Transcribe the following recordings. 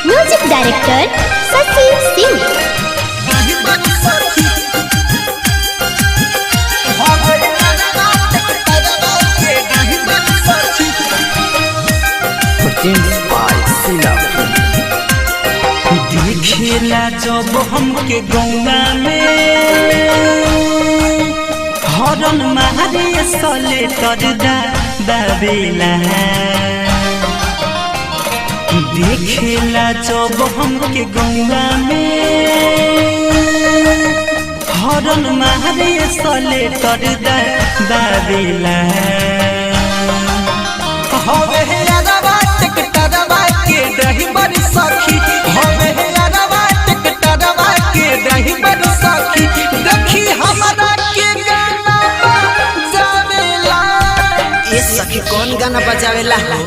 Music director Shashi Singh. दिखेला जब हमके गौना में हरन मारे सले तरदा बाबेला। देखेला जब हमके गौना में हरन मारे सले तरदा बाबेला। हवे यादवा टिकटरवा के ड्राइवर सखी, हवे यादवा टिकटरवा के ड्राइवर सखी। देखी हमरा के गाना बजावेला। ये सखी कौन गाना बजावेला हो?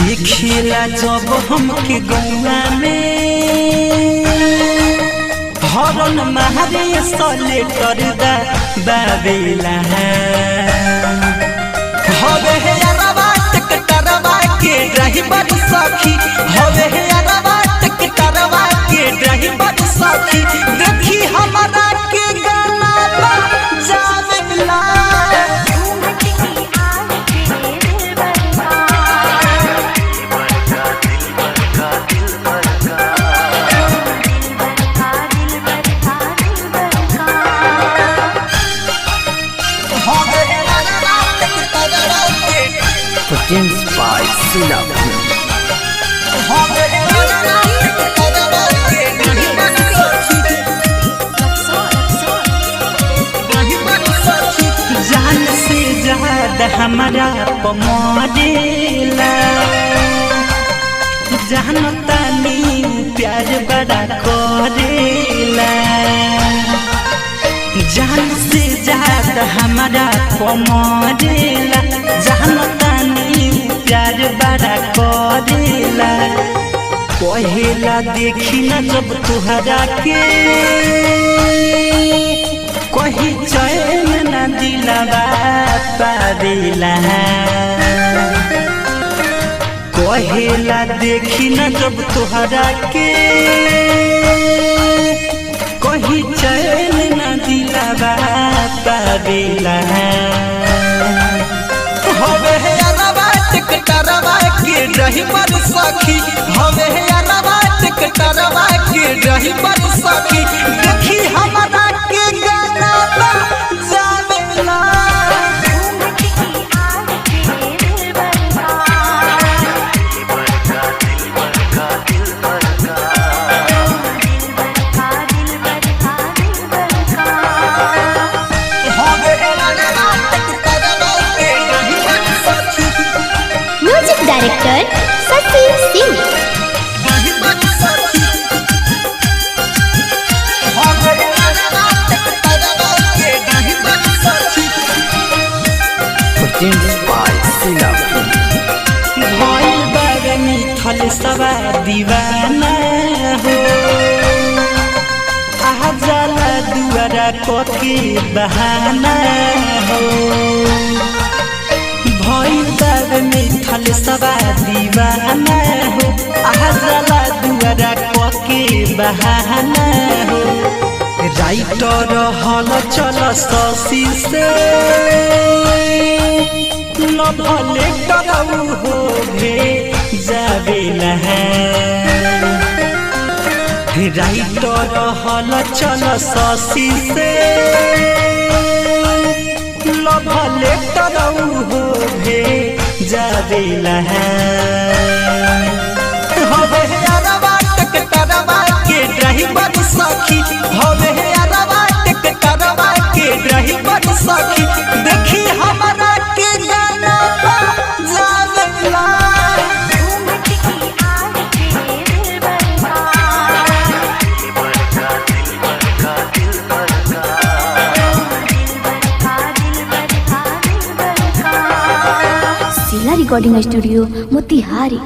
देखेला जब हमके गौना में हरन मारे सले तरदा बाबेला। हवे यादवा टिकटरवा के ड्राइवर सखी, हवे यादवा टिकटरवा के ड्राइवर सखी। देखी हमरा के गाना बजावेला। Produced by Sila. जान से ज्यादा हमारा पमरेला। जानता नहीं प्यार बड़ा करेला। जान से ज्यादा हमारा पमरेला। जानता नहीं प्यार बड़ा करेला। पहला देखी न जब तुहरा के कही चैन न दिलवा पावेला। पहला देखी न जब तुहरा के कही चैन न दिलवा पावेला। हवे यादवा टिकटरवा के ड्राइवर सखी, हवे यादवा टिकटरवा के ड्राइवर सखी। देखी हमरा के गाना बजावेला। Music director Shashi Singh. Produced by Sila. भइल बारे मिथल सवा दीवाना हो। आ जाला दुआरा कोके बहाना हो। भइल बारे मिथल सवा दीवाना हो। आ जाला दुआरा कोके बहाना हो। राइटर हल चल शशि से न भले डराऊ हो भे जावेला। राइटर हल चल शशि से न भले डराऊ हो भे जावेला। हवे यादवा टिकटरवा के ड्राइवर सखी, हवे यादवा टिकटरवा के ड्राइवर सखी। देखी हमरा के गाना बजावेला। जिला रिकॉर्डिंग स्टूडियो मोतिहारी।